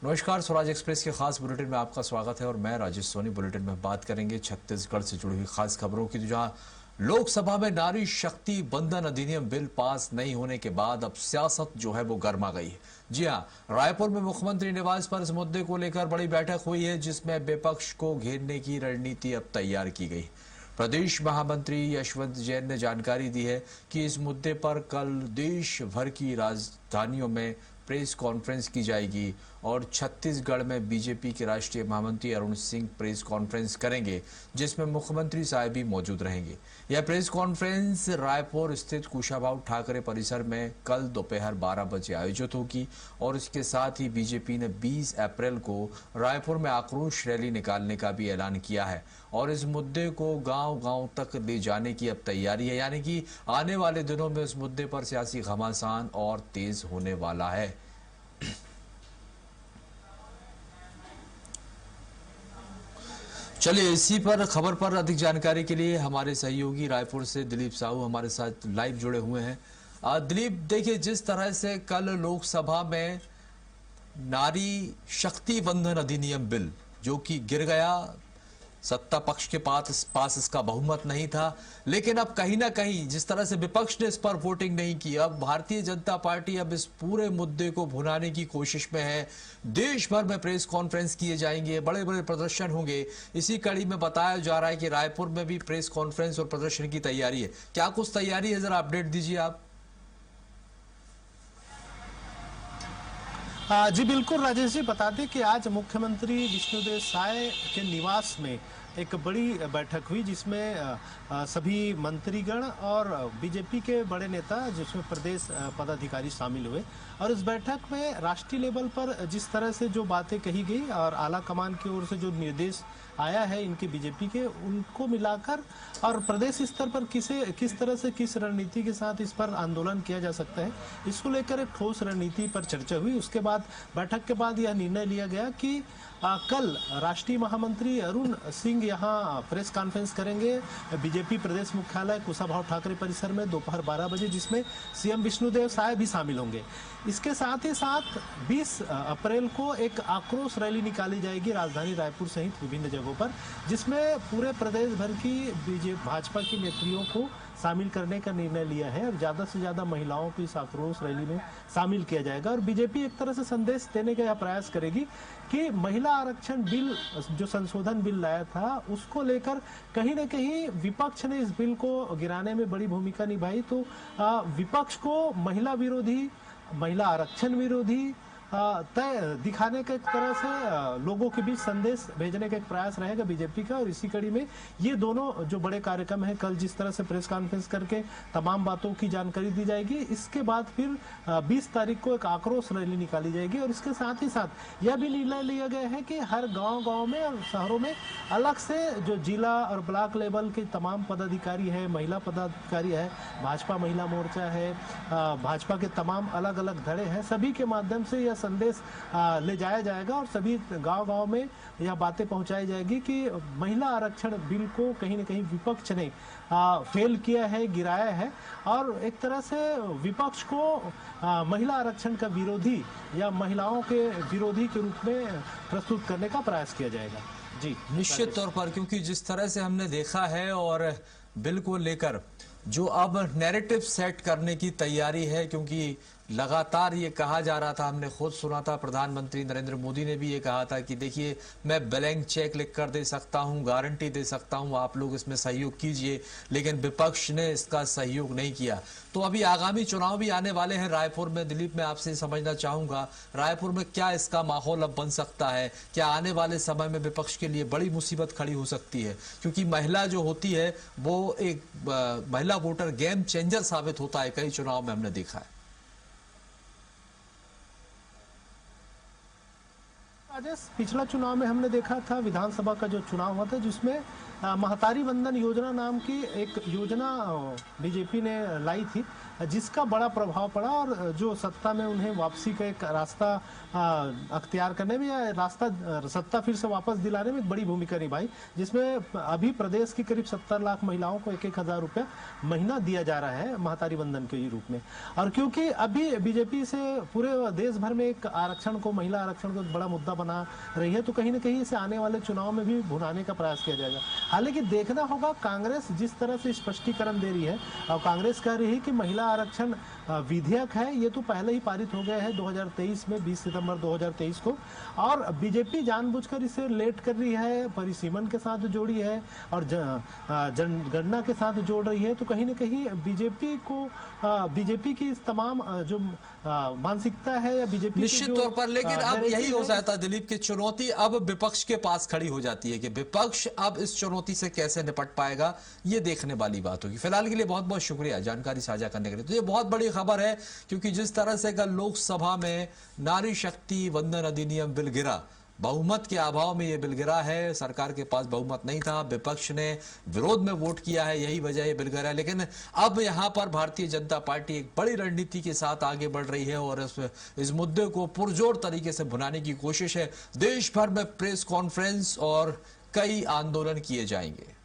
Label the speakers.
Speaker 1: नमस्कार, स्वराज एक्सप्रेस के खास बुलेटिन में आपका स्वागत है और मैं राजेश सोनी। बुलेटिन में बात करेंगे छत्तीसगढ़ से जुड़ी हुई खास खबरों की, जहां लोकसभा में नारी शक्ति बंधन अधिनियम बिल पास नहीं होने के बाद अब सियासत जो है वो गर्मा गई है। जी हां, रायपुर में मुख्यमंत्री निवास पर इस मुद्दे को लेकर बड़ी बैठक हुई है, जिसमें विपक्ष को घेरने की रणनीति अब तैयार की गई। प्रदेश महामंत्री यशवंत जैन ने जानकारी दी है कि इस मुद्दे पर कल देश भर की राजधानियों में प्रेस कॉन्फ्रेंस की जाएगी और छत्तीसगढ़ में बीजेपी के राष्ट्रीय महामंत्री अरुण सिंह प्रेस कॉन्फ्रेंस करेंगे, जिसमें मुख्यमंत्री साहब भी मौजूद रहेंगे। यह प्रेस कॉन्फ्रेंस रायपुर स्थित कुशाभाऊ ठाकरे परिसर में कल दोपहर 12 बजे आयोजित होगी और इसके साथ ही बीजेपी ने 20 अप्रैल को रायपुर में आक्रोश रैली निकालने का भी ऐलान किया है और इस मुद्दे को गांव-गांव तक ले जाने की अब तैयारी है, यानी कि आने वाले दिनों में इस मुद्दे पर सियासी घमासान और तेज होने वाला है। चलिए, इसी पर खबर पर अधिक जानकारी के लिए हमारे सहयोगी रायपुर से दिलीप साहू हमारे साथ लाइव जुड़े हुए हैं। दिलीप, देखिए, जिस तरह से कल लोकसभा में नारी शक्ति बंधन अधिनियम बिल जो कि गिर गया, सत्ता पक्ष के पास इसका बहुमत नहीं था, लेकिन अब कहीं ना कहीं जिस तरह से विपक्ष ने इस पर वोटिंग नहीं की, अब भारतीय जनता पार्टी अब इस पूरे मुद्दे को भुनाने की कोशिश में है। देश भर में प्रेस कॉन्फ्रेंस किए जाएंगे, बड़े बड़े प्रदर्शन होंगे। इसी कड़ी में बताया जा रहा है कि रायपुर में भी प्रेस कॉन्फ्रेंस और प्रदर्शन की तैयारी है। क्या कुछ तैयारी है, जरा अपडेट दीजिए आप।
Speaker 2: जी बिल्कुल राजेश जी, बता दें कि आज मुख्यमंत्री विष्णुदेव साय के निवास में एक बड़ी बैठक हुई, जिसमें सभी मंत्रीगण और बीजेपी के बड़े नेता, जिसमें प्रदेश पदाधिकारी शामिल हुए। और इस बैठक में राष्ट्रीय लेवल पर जिस तरह से जो बातें कही गई और आला कमान की ओर से जो निर्देश आया है इनके बीजेपी के, उनको मिलाकर और प्रदेश स्तर पर किस तरह से किस रणनीति के साथ इस पर आंदोलन किया जा सकता है, इसको लेकर एक ठोस रणनीति पर चर्चा हुई। उसके बाद बैठक के बाद यह निर्णय लिया गया कि कल राष्ट्रीय महामंत्री अरुण सिंह यहाँ प्रेस कॉन्फ्रेंस करेंगे बीजेपी प्रदेश मुख्यालय कुशाभाऊ ठाकरे परिसर में दोपहर 12 बजे, जिसमें सीएम विष्णुदेव साय भी शामिल होंगे। इसके साथ ही साथ 20 अप्रैल को एक आक्रोश रैली निकाली जाएगी राजधानी रायपुर सहित विभिन्न जगहों पर, जिसमें पूरे प्रदेश भर की भाजपा की नेत्रियों को शामिल करने का निर्णय लिया है और ज़्यादा से ज़्यादा महिलाओं को इस आक्रोश रैली में शामिल किया जाएगा। और बीजेपी एक तरह से संदेश देने का यह प्रयास करेगी कि महिला आरक्षण बिल, जो संशोधन बिल लाया था, उसको लेकर कहीं ना कहीं विपक्ष ने इस बिल को गिराने में बड़ी भूमिका निभाई। तो विपक्ष को महिला विरोधी, महिला आरक्षण विरोधी तय दिखाने के एक तरह से लोगों के बीच संदेश भेजने का एक प्रयास रहेगा बीजेपी का। और इसी कड़ी में ये दोनों जो बड़े कार्यक्रम है, कल जिस तरह से प्रेस कॉन्फ्रेंस करके तमाम बातों की जानकारी दी जाएगी, इसके बाद फिर 20 तारीख को एक आक्रोश रैली निकाली जाएगी। और इसके साथ ही साथ यह भी निर्णय लिया गया है कि हर गाँव में और शहरों में अलग से जो जिला और ब्लॉक लेवल के तमाम पदाधिकारी है, महिला पदाधिकारी है, भाजपा महिला मोर्चा है, भाजपा के तमाम अलग अलग धड़े हैं, सभी के माध्यम से यह संदेश ले जाया जाएगा और सभी गांव-गांव में यह बातें पहुंचाई जाएगी कि महिला आरक्षण बिल को कहीं न कहीं विपक्ष ने फेल किया है, गिराया है। और एक तरह से विपक्ष को महिला आरक्षण का विरोधी या महिलाओं के विरोधी के रूप में प्रस्तुत करने का प्रयास किया जाएगा। जी,
Speaker 1: निश्चित तौर पर, क्योंकि जिस तरह से हमने देखा है और बिल को लेकर जो अब नैरेटिव सेट करने की तैयारी है, क्योंकि लगातार ये कहा जा रहा था, हमने खुद सुना था, प्रधानमंत्री नरेंद्र मोदी ने भी ये कहा था कि देखिए, मैं ब्लैंक चेक लिख कर दे सकता हूं, गारंटी दे सकता हूं, आप लोग इसमें सहयोग कीजिए, लेकिन विपक्ष ने इसका सहयोग नहीं किया। तो अभी आगामी चुनाव भी आने वाले हैं रायपुर में। दिलीप, मैं आपसे समझना चाहूंगा, रायपुर में क्या इसका माहौल अब बन सकता है? क्या आने वाले समय में विपक्ष के लिए बड़ी मुसीबत खड़ी हो सकती है? क्योंकि महिला जो होती है वो एक महिला वोटर गेम चेंजर साबित होता है, कई चुनाव में हमने देखा है।
Speaker 2: राजेश, पिछला चुनाव में हमने देखा था, विधानसभा का जो चुनाव हुआ था, जिसमें महतारी वंदन योजना नाम की एक योजना बीजेपी ने लाई थी, जिसका बड़ा प्रभाव पड़ा और जो सत्ता में उन्हें वापसी का एक रास्ता अख्तियार करने में या रास्ता सत्ता फिर से वापस दिलाने में एक बड़ी भूमिका निभाई, जिसमें अभी प्रदेश की करीब 70 लाख महिलाओं को 1-1 हजार रुपया महीना दिया जा रहा है महतारी वंदन के रूप में। और क्योंकि अभी बीजेपी से पूरे देश भर में एक आरक्षण को, महिला आरक्षण को एक बड़ा मुद्दा बना रही है, तो कहीं ना कहीं इसे आने वाले चुनाव में भी भुनाने का प्रयास किया जाएगा। हालांकि देखना होगा कांग्रेस जिस तरह से स्पष्टीकरण दे रही है, और कांग्रेस कह रही है कि महिला आरक्षण विधेयक है, ये तो पहले ही पारित हो गया है 2023 में, 20 सितंबर 2023 को, और बीजेपी जानबूझकर इसे लेट कर रही है, परिसीमन के साथ जोड़ी है और जनगणना के साथ जोड़ रही है। तो कहीं ना कहीं बीजेपी की इस तमाम जो मानसिकता है या बीजेपी
Speaker 1: निश्चित तौर पर, लेकिन अब यही हो जाता है दिलीप की चुनौती अब विपक्ष के पास खड़ी हो जाती है कि विपक्ष अब इस चुनौती से कैसे निपट पाएगा, ये देखने वाली बात होगी। फिलहाल के लिए बहुत बहुत शुक्रिया जानकारी साझा करने के लिए। तो ये बहुत बड़ी खबर है, क्योंकि जिस तरह से कल लोकसभा में नारी शक्ति वंदन अधिनियम बिल गिरा, बहुमत के अभाव में यह बिल गिरा है, सरकार के पास बहुमत नहीं था, विपक्ष ने विरोध में वोट किया है, यही वजह ये बिल गिरा। लेकिन अब यहां पर भारतीय जनता पार्टी एक बड़ी रणनीति के साथ आगे बढ़ रही है और इस मुद्दे को पुरजोर तरीके से भुनाने की कोशिश है। देश भर में प्रेस कॉन्फ्रेंस और कई आंदोलन किए जाएंगे।